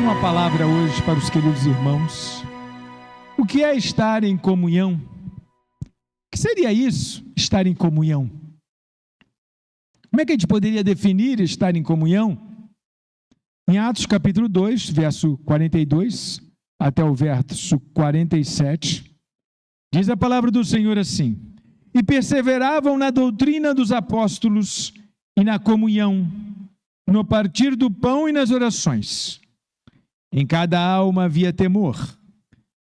uma palavra hoje para os queridos irmãos. O que é estar em comunhão? O que seria isso, estar em comunhão? Como é que a gente poderia definir estar em comunhão? Em Atos capítulo 2, verso 42 até o verso 47, diz a palavra do Senhor assim: e perseveravam na doutrina dos apóstolos e na comunhão, no partir do pão e nas orações. Em cada alma havia temor,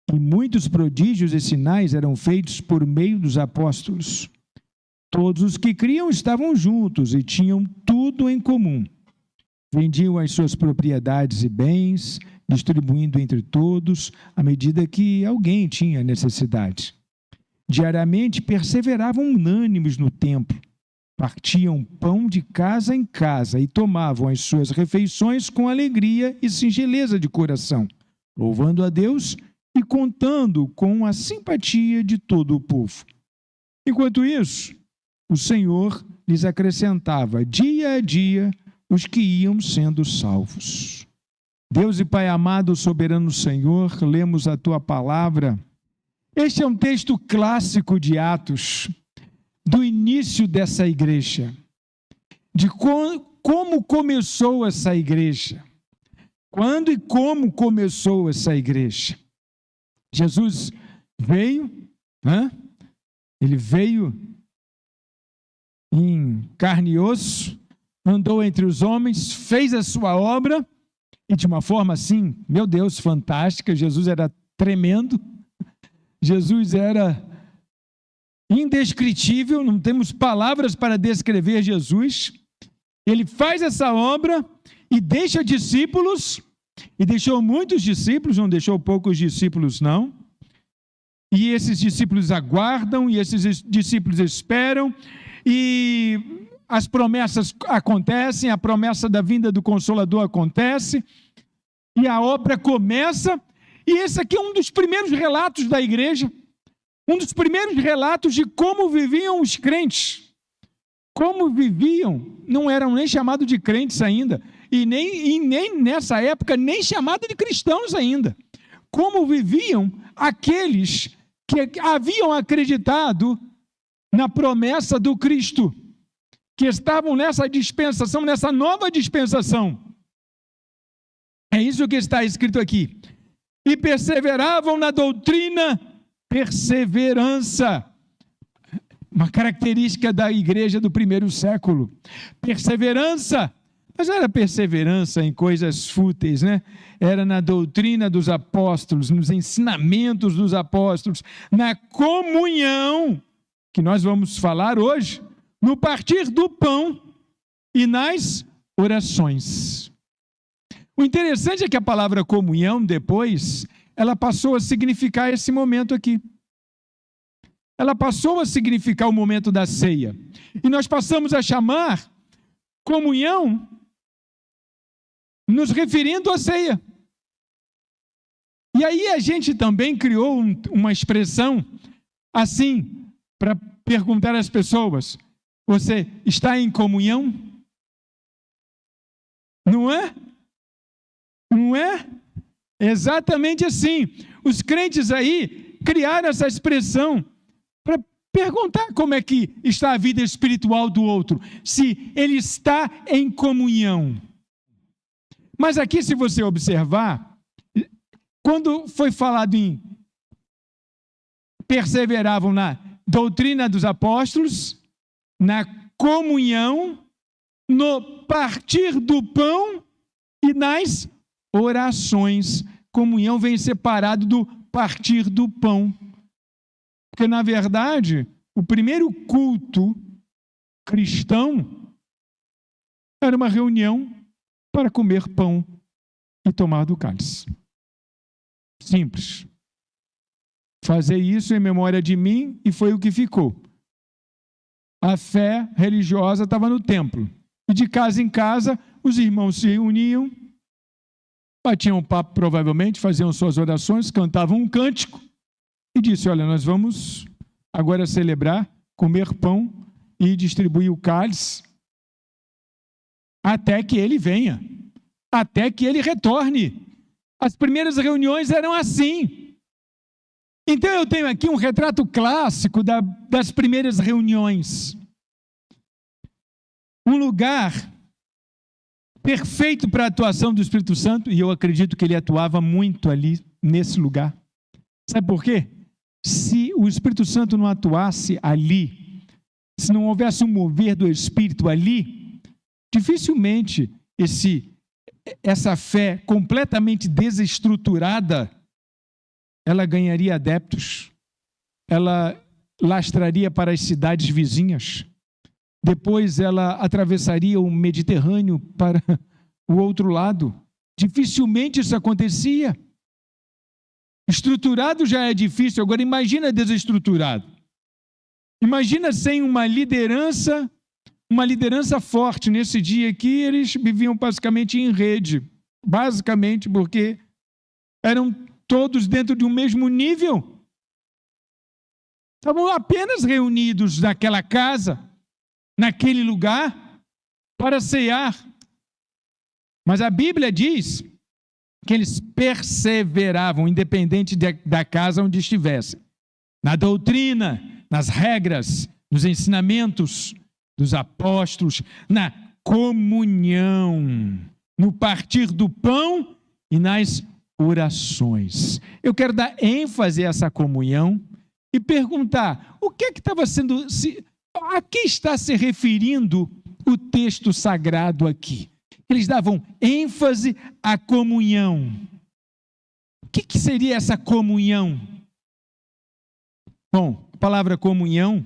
e muitos prodígios e sinais eram feitos por meio dos apóstolos. Todos os que criam estavam juntos e tinham tudo em comum. Vendiam as suas propriedades e bens, distribuindo entre todos, à medida que alguém tinha necessidade. Diariamente perseveravam unânimes no templo, partiam pão de casa em casa e tomavam as suas refeições com alegria e singeleza de coração, louvando a Deus e contando com a simpatia de todo o povo. Enquanto isso, o Senhor lhes acrescentava dia a dia os que iam sendo salvos. Deus e Pai amado, soberano Senhor, lemos a Tua palavra. Este é um texto clássico de Atos, do início dessa igreja, de como começou essa igreja, quando e como começou essa igreja. Jesus veio, ele veio em carne e osso, andou entre os homens, fez a sua obra, e de uma forma assim, meu Deus, fantástica. Jesus era tremendo, Jesus era indescritível, não temos palavras para descrever Jesus. Ele faz essa obra e deixa discípulos, e deixou muitos discípulos, não deixou poucos discípulos não, e esses discípulos aguardam, e esses discípulos esperam, e as promessas acontecem, a promessa da vinda do Consolador acontece, e a obra começa, e esse aqui é um dos primeiros relatos da igreja, um dos primeiros relatos de como viviam os crentes. Como viviam, não eram nem chamados de crentes ainda, e nem nessa época, nem chamados de cristãos ainda. Como viviam aqueles que haviam acreditado na promessa do Cristo, que estavam nessa dispensação, nessa nova dispensação. É isso que está escrito aqui. E perseveravam na doutrina, perseverança, uma característica da igreja do primeiro século. Perseverança, mas não era perseverança em coisas fúteis, né? Era na doutrina dos apóstolos, nos ensinamentos dos apóstolos, na comunhão, que nós vamos falar hoje, no partir do pão e nas orações. O interessante é que a palavra comunhão, depois, ela passou a significar esse momento aqui. Ela passou a significar o momento da ceia. E nós passamos a chamar comunhão nos referindo à ceia. E aí a gente também criou uma expressão assim, para perguntar às pessoas: você está em comunhão? Não é? Não é? Exatamente assim. Os crentes aí criaram essa expressão para perguntar como é que está a vida espiritual do outro, se ele está em comunhão. Mas aqui, se você observar, quando foi falado em perseveravam na doutrina dos apóstolos, na comunhão, no partir do pão e nas orações. Comunhão vem separado do partir do pão. Porque, na verdade, o primeiro culto cristão era uma reunião para comer pão e tomar do cálice. Simples. Fazer isso em memória de mim, e foi o que ficou. A fé religiosa estava no templo. E de casa em casa, os irmãos se reuniam, batiam um papo provavelmente, faziam suas orações, cantavam um cântico e disse: olha, nós vamos agora celebrar, comer pão e distribuir o cálice até que ele venha, até que ele retorne. As primeiras reuniões eram assim. Então eu tenho aqui um retrato clássico das primeiras reuniões. Um lugar perfeito para a atuação do Espírito Santo, e eu acredito que ele atuava muito ali, nesse lugar. Sabe por quê? Se o Espírito Santo não atuasse ali, se não houvesse um mover do Espírito ali, dificilmente essa fé completamente desestruturada, ela ganharia adeptos, ela lastraria para as cidades vizinhas, depois ela atravessaria o Mediterrâneo para o outro lado. Dificilmente isso acontecia. Estruturado já é difícil, agora imagina desestruturado. Imagina sem uma liderança forte. Nesse dia aqui, eles viviam basicamente em rede, basicamente porque eram todos dentro de um mesmo nível. Estavam apenas reunidos naquela casa, naquele lugar, para cear. Mas a Bíblia diz que eles perseveravam, independente da casa onde estivessem, na doutrina, nas regras, nos ensinamentos dos apóstolos, na comunhão, no partir do pão e nas orações. Eu quero dar ênfase a essa comunhão e perguntar, o que é que estava sendo... A que está se referindo o texto sagrado aqui? Eles davam ênfase à comunhão. O que seria essa comunhão? Bom, a palavra comunhão,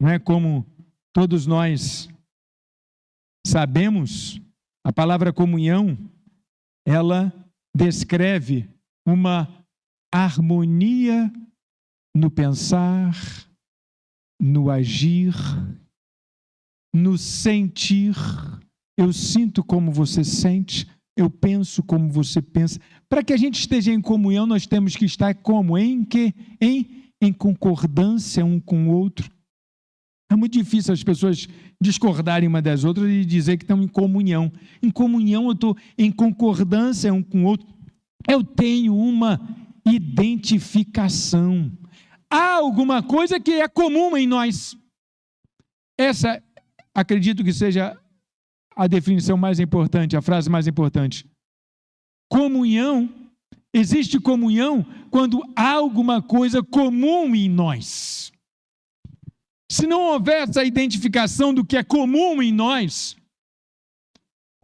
não é como todos nós sabemos, a palavra comunhão, ela descreve uma harmonia no pensar, no agir, no sentir. Eu sinto como você sente, eu penso como você pensa. Para que a gente esteja em comunhão, nós temos que estar como? Em concordância um com o outro. É muito difícil as pessoas discordarem uma das outras e dizer que estão em comunhão. Em comunhão eu estou em concordância um com o outro. Eu tenho uma identificação. Há alguma coisa que é comum em nós. Essa, acredito que seja a definição mais importante, a frase mais importante. Comunhão, existe comunhão quando há alguma coisa comum em nós. Se não houver essa identificação do que é comum em nós,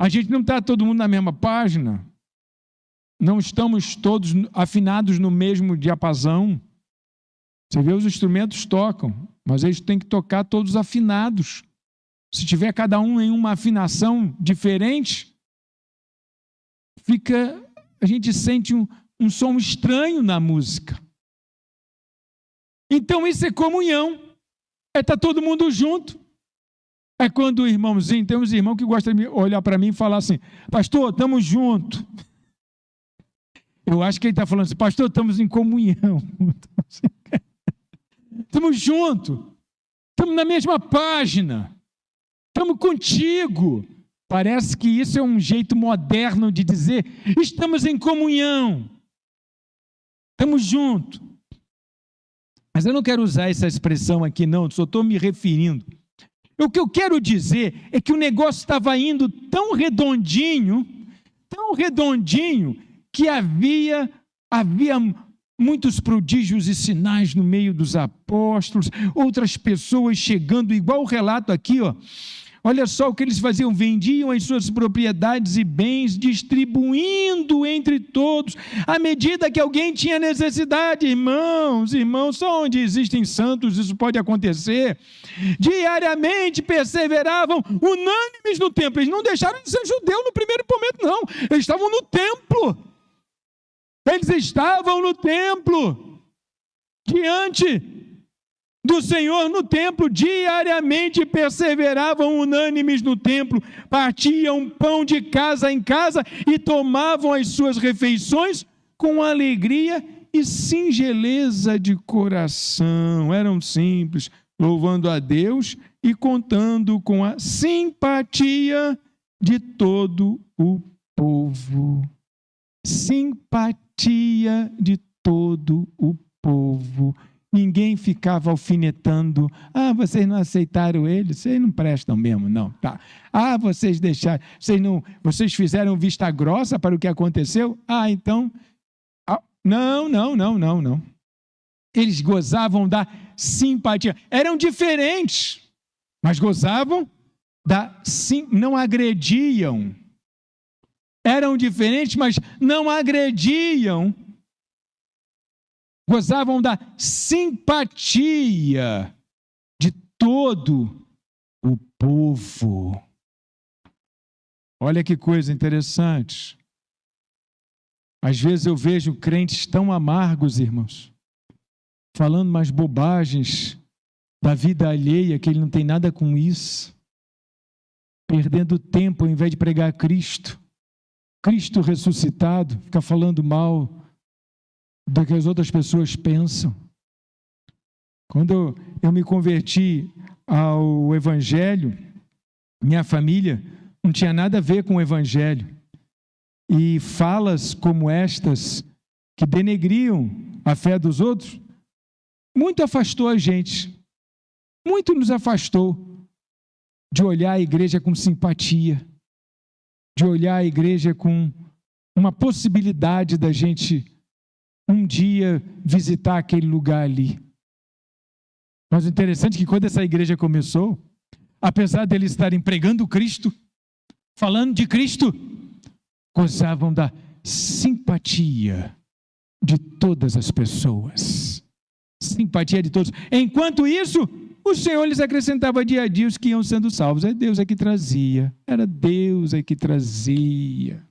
a gente não está todo mundo na mesma página, não estamos todos afinados no mesmo diapasão. Você vê, os instrumentos tocam, mas eles têm que tocar todos afinados. Se tiver cada um em uma afinação diferente, a gente sente um som estranho na música. Então isso é comunhão. É estar todo mundo junto. É quando o irmãozinho, tem uns irmãos que gostam de olhar para mim e falar assim, pastor, estamos juntos. Eu acho que ele está falando assim, pastor, estamos em comunhão. Estamos juntos. Estamos na mesma página. Estamos contigo. Parece que isso é um jeito moderno de dizer, estamos em comunhão. Estamos juntos. Mas eu não quero usar essa expressão aqui, não, só estou me referindo. O que eu quero dizer é que o negócio estava indo tão redondinho, que havia muitos prodígios e sinais no meio dos apóstolos, outras pessoas chegando, igual o relato aqui, ó. Olha só o que eles faziam, vendiam as suas propriedades e bens, distribuindo entre todos, à medida que alguém tinha necessidade. Irmãos, só onde existem santos isso pode acontecer. Diariamente perseveravam unânimes no templo. Eles não deixaram de ser judeus no primeiro momento, não. Eles estavam no templo. Diante do Senhor no templo, diariamente perseveravam unânimes no templo, partiam pão de casa em casa e tomavam as suas refeições com alegria e singeleza de coração. Eram simples, louvando a Deus e contando com a simpatia de todo o povo. simpatia de todo o povo. Ninguém ficava alfinetando. Vocês não aceitaram ele? Vocês não prestam mesmo, não. Tá. Vocês deixaram. Vocês fizeram vista grossa para o que aconteceu? Então. Não. Eles gozavam da simpatia. Eram diferentes, mas gozavam não agrediam. Eram diferentes, mas não agrediam. Gozavam da simpatia de todo o povo. Olha que coisa interessante. Às vezes eu vejo crentes tão amargos, irmãos, falando umas bobagens da vida alheia, que ele não tem nada com isso, perdendo tempo ao invés de pregar Cristo ressuscitado, fica falando mal do que as outras pessoas pensam. Quando eu me converti ao Evangelho, minha família não tinha nada a ver com o Evangelho. E falas como estas, que denegriam a fé dos outros, muito afastou a gente, muito nos afastou de olhar a igreja com simpatia, de olhar a igreja com uma possibilidade da gente um dia visitar aquele lugar ali. Mas o interessante é que quando essa igreja começou, apesar deles estarem pregando Cristo, falando de Cristo, gozavam da simpatia de todas as pessoas. Simpatia de todos. Enquanto isso, o Senhor lhes acrescentava dia a dia os que iam sendo salvos. É Deus que trazia. Era Deus que trazia.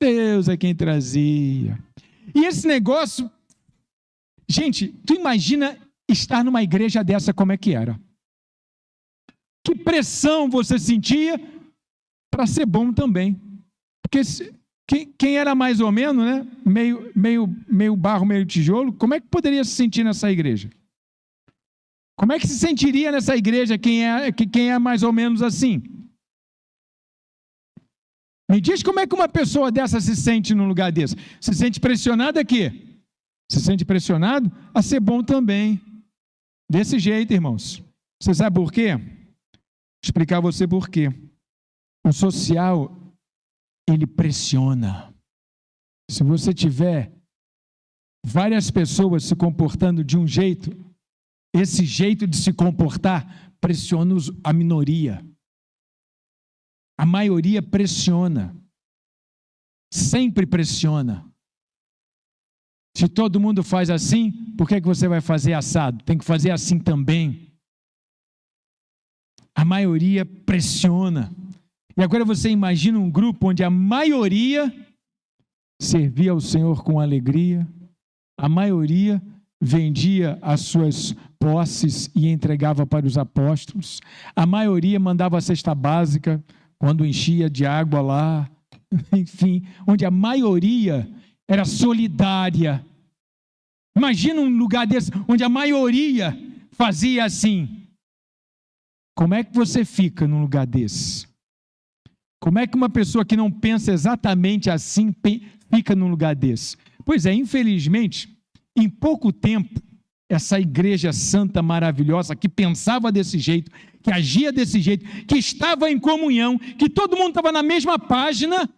Deus é quem trazia. E esse negócio, gente, tu imagina estar numa igreja dessa, como é que era? Que pressão você sentia para ser bom também. Porque quem era mais ou menos, né, meio barro, meio tijolo, como é que poderia se sentir nessa igreja? Como é que se sentiria nessa igreja quem é mais ou menos assim? Me diz como é que uma pessoa dessa se sente num lugar desse. Se sente pressionado a quê? Se sente pressionado a ser bom também. Desse jeito, irmãos. Você sabe por quê? Vou explicar a você por quê. O social, ele pressiona. Se você tiver várias pessoas se comportando de um jeito, esse jeito de se comportar pressiona a minoria. A maioria pressiona. Sempre pressiona. Se todo mundo faz assim, por que você vai fazer assado? Tem que fazer assim também. A maioria pressiona. E agora você imagina um grupo onde a maioria servia ao Senhor com alegria, a maioria vendia as suas posses e entregava para os apóstolos, a maioria mandava a cesta básica quando enchia de água lá, enfim, onde a maioria era solidária. Imagina um lugar desse, onde a maioria fazia assim. Como é que você fica num lugar desse? Como é que uma pessoa que não pensa exatamente assim fica num lugar desse? Pois é, infelizmente, em pouco tempo, essa igreja santa, maravilhosa, que pensava desse jeito, que agia desse jeito, que estava em comunhão, que todo mundo estava na mesma página,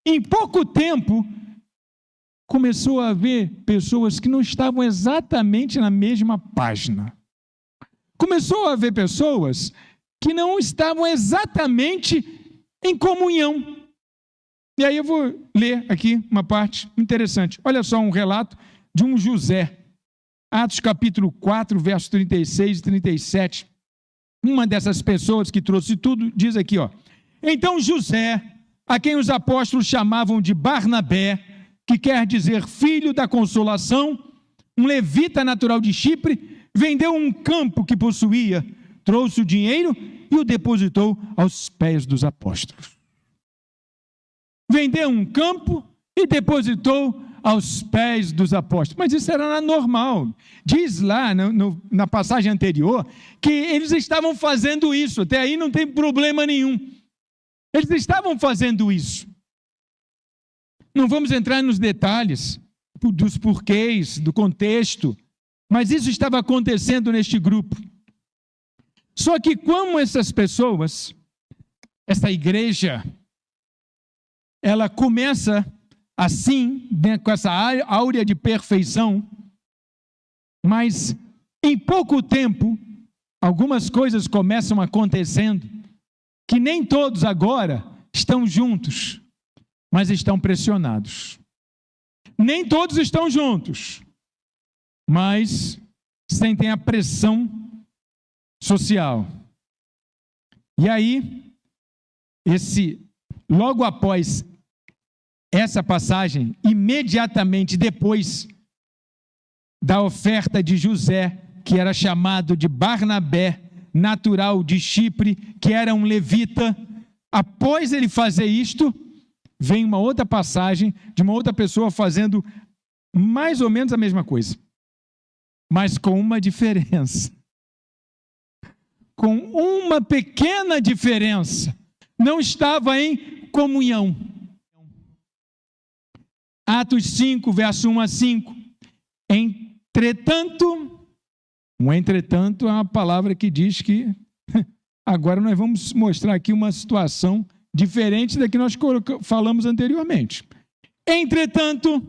em pouco tempo, começou a haver pessoas que não estavam exatamente na mesma página. Começou a haver pessoas que não estavam exatamente em comunhão. E aí eu vou ler aqui uma parte interessante. Olha só um relato de um José. Atos capítulo 4, versos 36 e 37. Uma dessas pessoas que trouxe tudo, diz aqui, ó. Então José, a quem os apóstolos chamavam de Barnabé, que quer dizer filho da consolação, um levita natural de Chipre, vendeu um campo que possuía, trouxe o dinheiro e o depositou aos pés dos apóstolos. Vendeu um campo e depositou aos pés dos apóstolos. Mas isso era normal. Diz lá na passagem anterior que eles estavam fazendo isso. Até aí não tem problema nenhum. Eles estavam fazendo isso. Não vamos entrar nos detalhes dos porquês, do contexto, mas isso estava acontecendo neste grupo. Só que como essas pessoas, essa igreja, ela começa assim, né, com essa áurea de perfeição, mas em pouco tempo, algumas coisas começam acontecendo, que nem todos agora estão juntos, mas estão pressionados. Nem todos estão juntos, mas sentem a pressão social. E aí, logo após essa passagem, imediatamente depois da oferta de José, que era chamado de Barnabé, natural de Chipre, que era um levita, após ele fazer isto, vem uma outra passagem de uma outra pessoa fazendo mais ou menos a mesma coisa, mas com uma diferença. Com uma pequena diferença. Não estava em comunhão. Atos 5, verso 1 a 5. Entretanto, um entretanto é uma palavra que diz que agora nós vamos mostrar aqui uma situação diferente da que nós falamos anteriormente. Entretanto,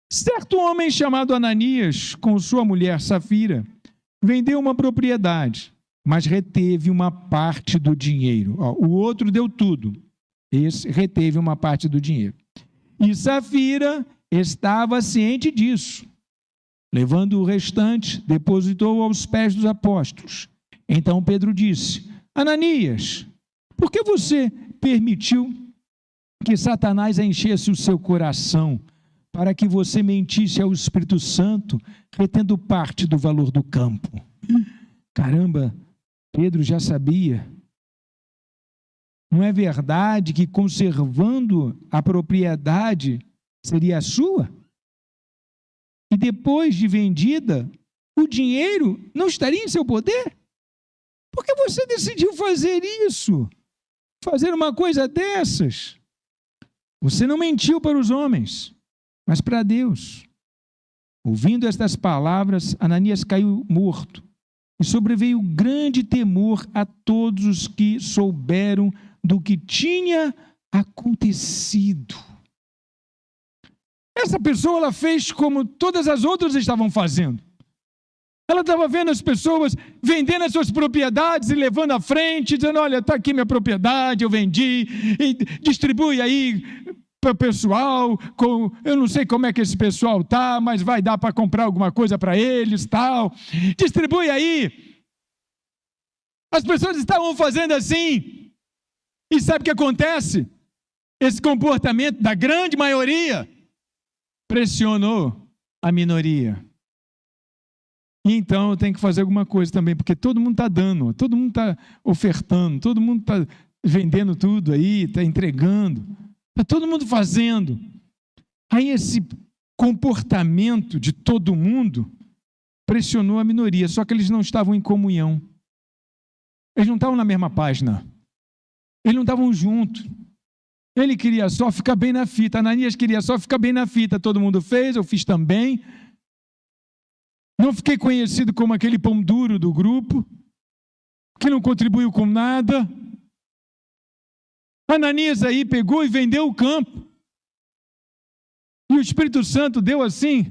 certo homem chamado Ananias, com sua mulher Safira, vendeu uma propriedade, mas reteve uma parte do dinheiro. O outro deu tudo, esse reteve uma parte do dinheiro. E Safira estava ciente disso. Levando o restante, depositou aos pés dos apóstolos. Então Pedro disse: Ananias, por que você permitiu que Satanás enchesse o seu coração para que você mentisse ao Espírito Santo, retendo parte do valor do campo? Caramba, Pedro já sabia. Não é verdade que conservando a propriedade seria a sua? E depois de vendida, o dinheiro não estaria em seu poder? Por que você decidiu fazer isso? Fazer uma coisa dessas? Você não mentiu para os homens, mas para Deus. Ouvindo estas palavras, Ananias caiu morto. E sobreveio grande temor a todos os que souberam do que tinha acontecido. Essa pessoa, ela fez como todas as outras estavam fazendo. Ela estava vendo as pessoas vendendo as suas propriedades e levando à frente, dizendo: olha, está aqui minha propriedade, eu vendi, e distribui aí para o pessoal, eu não sei como é que esse pessoal está, mas vai dar para comprar alguma coisa para eles, tal. Distribui aí. As pessoas estavam fazendo assim. E sabe o que acontece? Esse comportamento da grande maioria pressionou a minoria. E então eu tenho que fazer alguma coisa também, porque todo mundo está dando, todo mundo está ofertando, todo mundo está vendendo tudo aí, está entregando, está todo mundo fazendo. Aí esse comportamento de todo mundo pressionou a minoria, só que eles não estavam em comunhão. Eles não estavam na mesma página. Eles não estavam juntos. Ele queria só ficar bem na fita. Ananias queria só ficar bem na fita. Todo mundo fez, eu fiz também. Não fiquei conhecido como aquele pão duro do grupo, que não contribuiu com nada. Ananias aí pegou e vendeu o campo. E o Espírito Santo deu assim,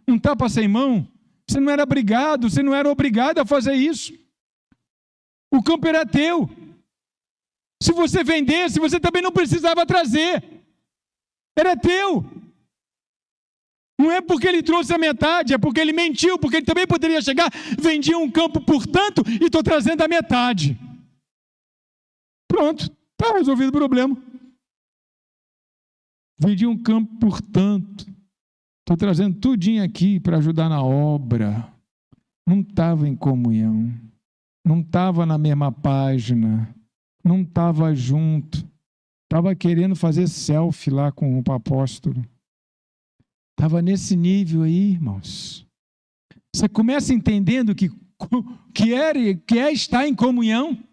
um tapa sem mão. Você não era obrigado, você não era obrigado a fazer isso. O campo era teu. Se você vendesse, você também não precisava trazer. Era teu. Não é porque ele trouxe a metade, é porque ele mentiu, porque ele também poderia chegar, vendia um campo por tanto e estou trazendo a metade. Pronto, está resolvido o problema. Vendi um campo por tanto, estou trazendo tudinho aqui para ajudar na obra. Não estava em comunhão, não estava na mesma página, não estava junto, estava querendo fazer selfie lá com o apóstolo. Estava nesse nível aí, irmãos. Você começa entendendo que é estar em comunhão,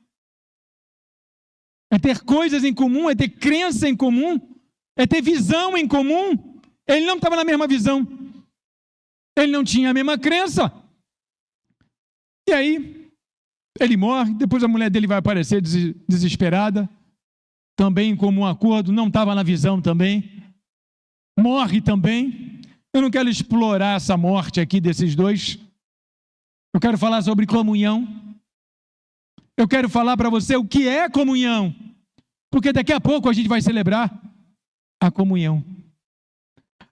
é ter coisas em comum, é ter crença em comum, é ter visão em comum. Ele não estava na mesma visão. Ele não tinha a mesma crença. E aí, ele morre, depois a mulher dele vai aparecer desesperada, também como um acordo, não estava na visão também. Morre também. Eu não quero explorar essa morte aqui desses dois. Eu quero falar sobre comunhão. Eu quero falar para você o que é comunhão. Porque daqui a pouco a gente vai celebrar a comunhão.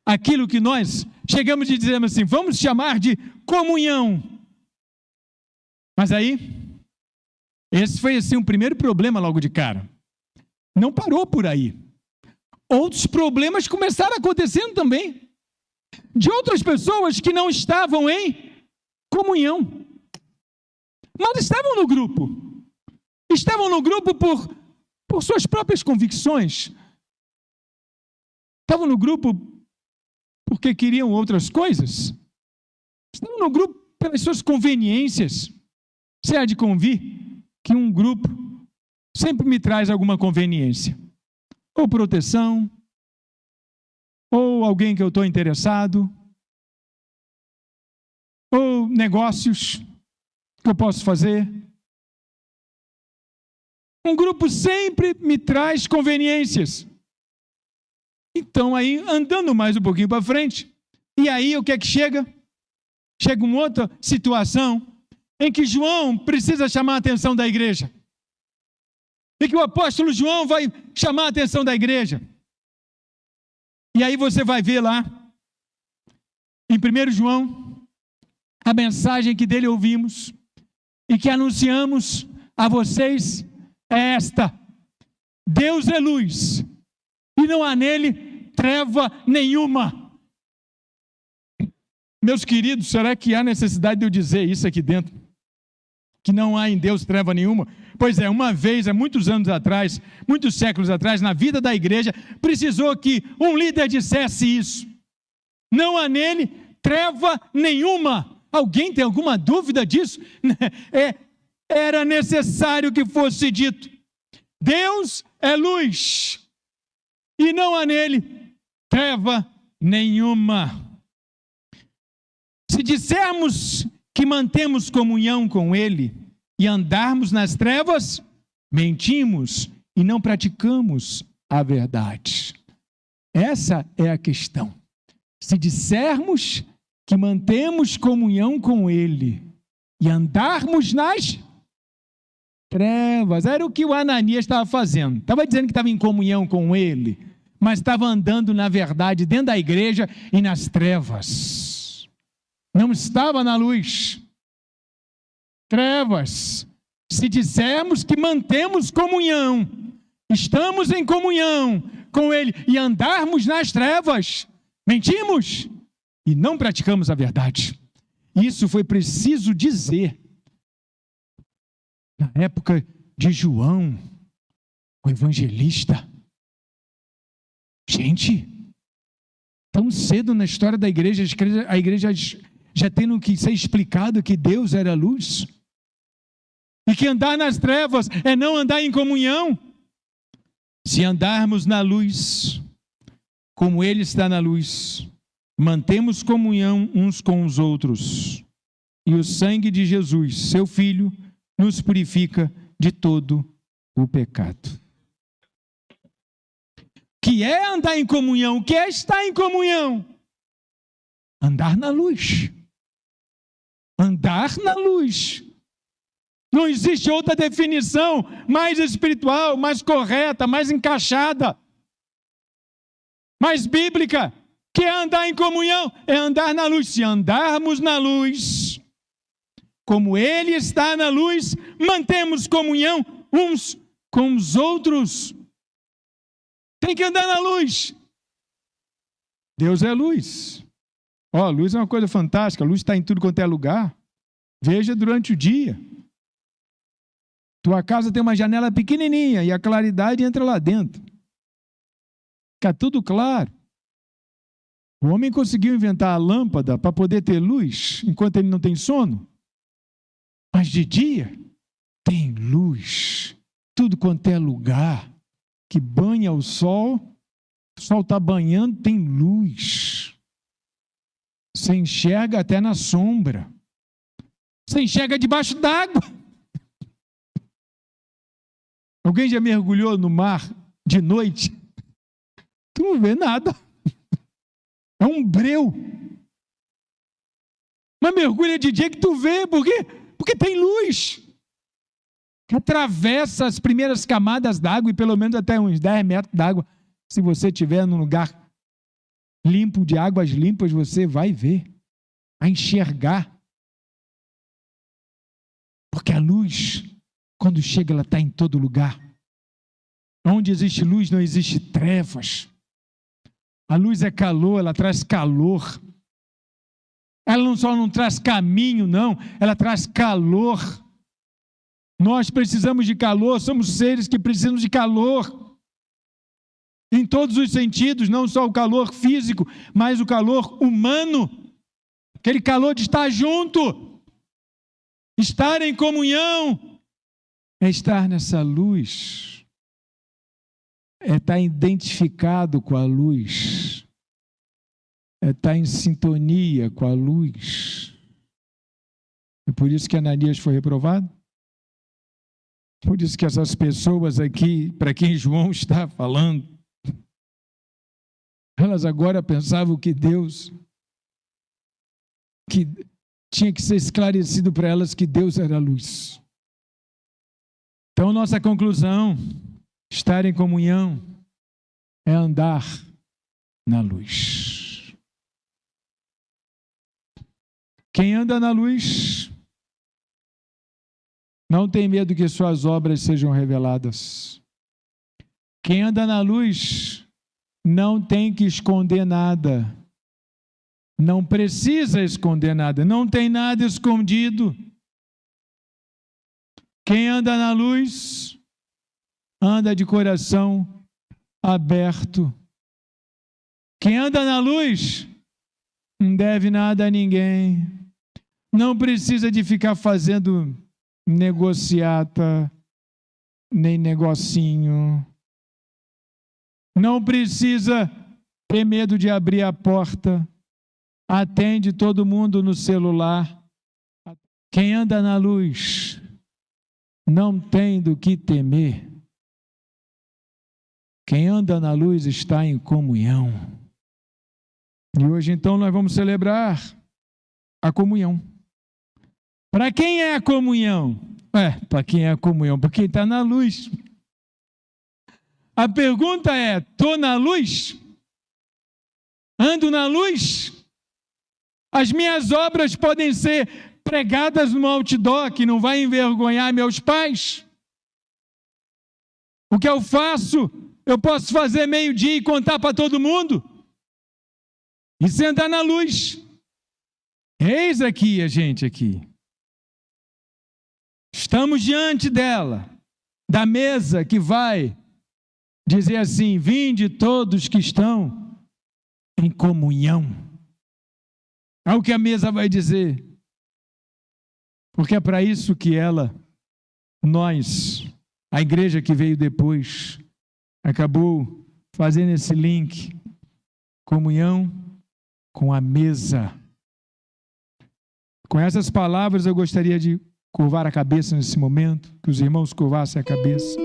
Aquilo que nós chegamos e dizemos assim, vamos chamar de comunhão. Mas aí, esse foi assim um primeiro problema logo de cara. Não parou por aí. Outros problemas começaram acontecendo também. De outras pessoas que não estavam em comunhão. Mas estavam no grupo. Estavam no grupo por suas próprias convicções. Estavam no grupo porque queriam outras coisas. Estavam no grupo pelas suas conveniências. Você há de convir que um grupo sempre me traz alguma conveniência. Ou proteção, ou alguém que eu estou interessado, ou negócios que eu posso fazer. Um grupo sempre me traz conveniências. Então, aí, andando mais um pouquinho para frente, e aí o que é que chega? Chega uma outra situação em que João precisa chamar a atenção da igreja. E que o apóstolo João vai chamar a atenção da igreja. E aí você vai ver lá, em 1 João, a mensagem que dele ouvimos e que anunciamos a vocês é esta: Deus é luz e não há nele treva nenhuma. Meus queridos, será que há necessidade de eu dizer isso aqui dentro? Que não há em Deus treva nenhuma? Pois é, uma vez, há muitos anos atrás, muitos séculos atrás, na vida da igreja, precisou que um líder dissesse isso. Não há nele treva nenhuma. Alguém tem alguma dúvida disso? Era necessário que fosse dito. Deus é luz e não há nele treva nenhuma. Se dissermos que mantemos comunhão com Ele e andarmos nas trevas, mentimos e não praticamos a verdade. Essa é a questão. Se dissermos que mantemos comunhão com Ele e andarmos nas trevas, era o que o Ananias estava fazendo. Estava dizendo que estava em comunhão com Ele, mas estava andando na verdade dentro da igreja e nas trevas. Não estava na luz. Trevas. Se dissermos que mantemos comunhão, estamos em comunhão com Ele e andarmos nas trevas, mentimos e não praticamos a verdade. Isso foi preciso dizer na época de João, o evangelista. Gente, tão cedo na história da igreja, a igreja já tendo que ser explicado que Deus era luz, e que andar nas trevas é não andar em comunhão. Se andarmos na luz, como Ele está na luz, mantemos comunhão uns com os outros, e o sangue de Jesus, seu Filho, nos purifica de todo o pecado. Que é andar em comunhão? O que é estar em comunhão? Andar na luz. Andar na luz. Não existe outra definição mais espiritual, mais correta, mais encaixada, mais bíblica, que é andar em comunhão, é andar na luz. Se andarmos na luz, como Ele está na luz, mantemos comunhão uns com os outros. Tem que andar na luz. Deus é luz. Ó, luz é uma coisa fantástica, a luz está em tudo quanto é lugar. Veja durante o dia. Tua casa tem uma janela pequenininha e a claridade entra lá dentro. Fica tudo claro. O homem conseguiu inventar a lâmpada para poder ter luz enquanto ele não tem sono. Mas de dia tem luz. Tudo quanto é lugar que banha o sol O sol está banhando, tem luz. Você enxerga até na sombra. Você enxerga debaixo d'água. Alguém já mergulhou no mar de noite? Tu não vê nada. É um breu. Mas mergulha de dia que tu vê, por quê? Porque tem luz. Que atravessa as primeiras camadas d'água e pelo menos até uns 10 metros d'água. Se você estiver num lugar limpo, de águas limpas, você vai ver, vai enxergar. Porque a luz, quando chega, ela está em todo lugar. Onde existe luz, não existe trevas. A luz é calor, ela traz calor. Ela não só não traz caminho, não, ela traz calor. Nós precisamos de calor, somos seres que precisam de calor. Em todos os sentidos, não só o calor físico, mas o calor humano. Aquele calor de estar junto. Estar em comunhão é estar nessa luz, é estar identificado com a luz, é estar em sintonia com a luz. É por isso que Ananias foi reprovado? Por isso que essas pessoas aqui, para quem João está falando, elas agora pensavam que Deus, que tinha que ser esclarecido para elas que Deus era a luz. Então, nossa conclusão, estar em comunhão é andar na luz. Quem anda na luz não tem medo que suas obras sejam reveladas. Quem anda na luz não tem que esconder nada. Não precisa esconder nada, não tem nada escondido. Quem anda na luz, anda de coração aberto. Quem anda na luz, não deve nada a ninguém. Não precisa de ficar fazendo negociata, nem negocinho. Não precisa ter medo de abrir a porta. Atende todo mundo no celular. Quem anda na luz não tem do que temer. Quem anda na luz está em comunhão. E hoje então nós vamos celebrar a comunhão. Para quem é a comunhão? Para quem é a comunhão? Para quem está na luz. A pergunta é: estou na luz? Ando na luz? As minhas obras podem ser pregadas no outdoor, que não vai envergonhar meus pais. O que eu faço, eu posso fazer meio-dia e contar para todo mundo. Isso é andar na luz. Eis aqui a gente aqui. Estamos diante dela, da mesa que vai dizer assim: vinde todos que estão em comunhão. É o que a mesa vai dizer. Porque é para isso que nós, a igreja que veio depois, acabou fazendo esse link. Comunhão com a mesa. Com essas palavras eu gostaria de curvar a cabeça nesse momento, que os irmãos curvassem a cabeça.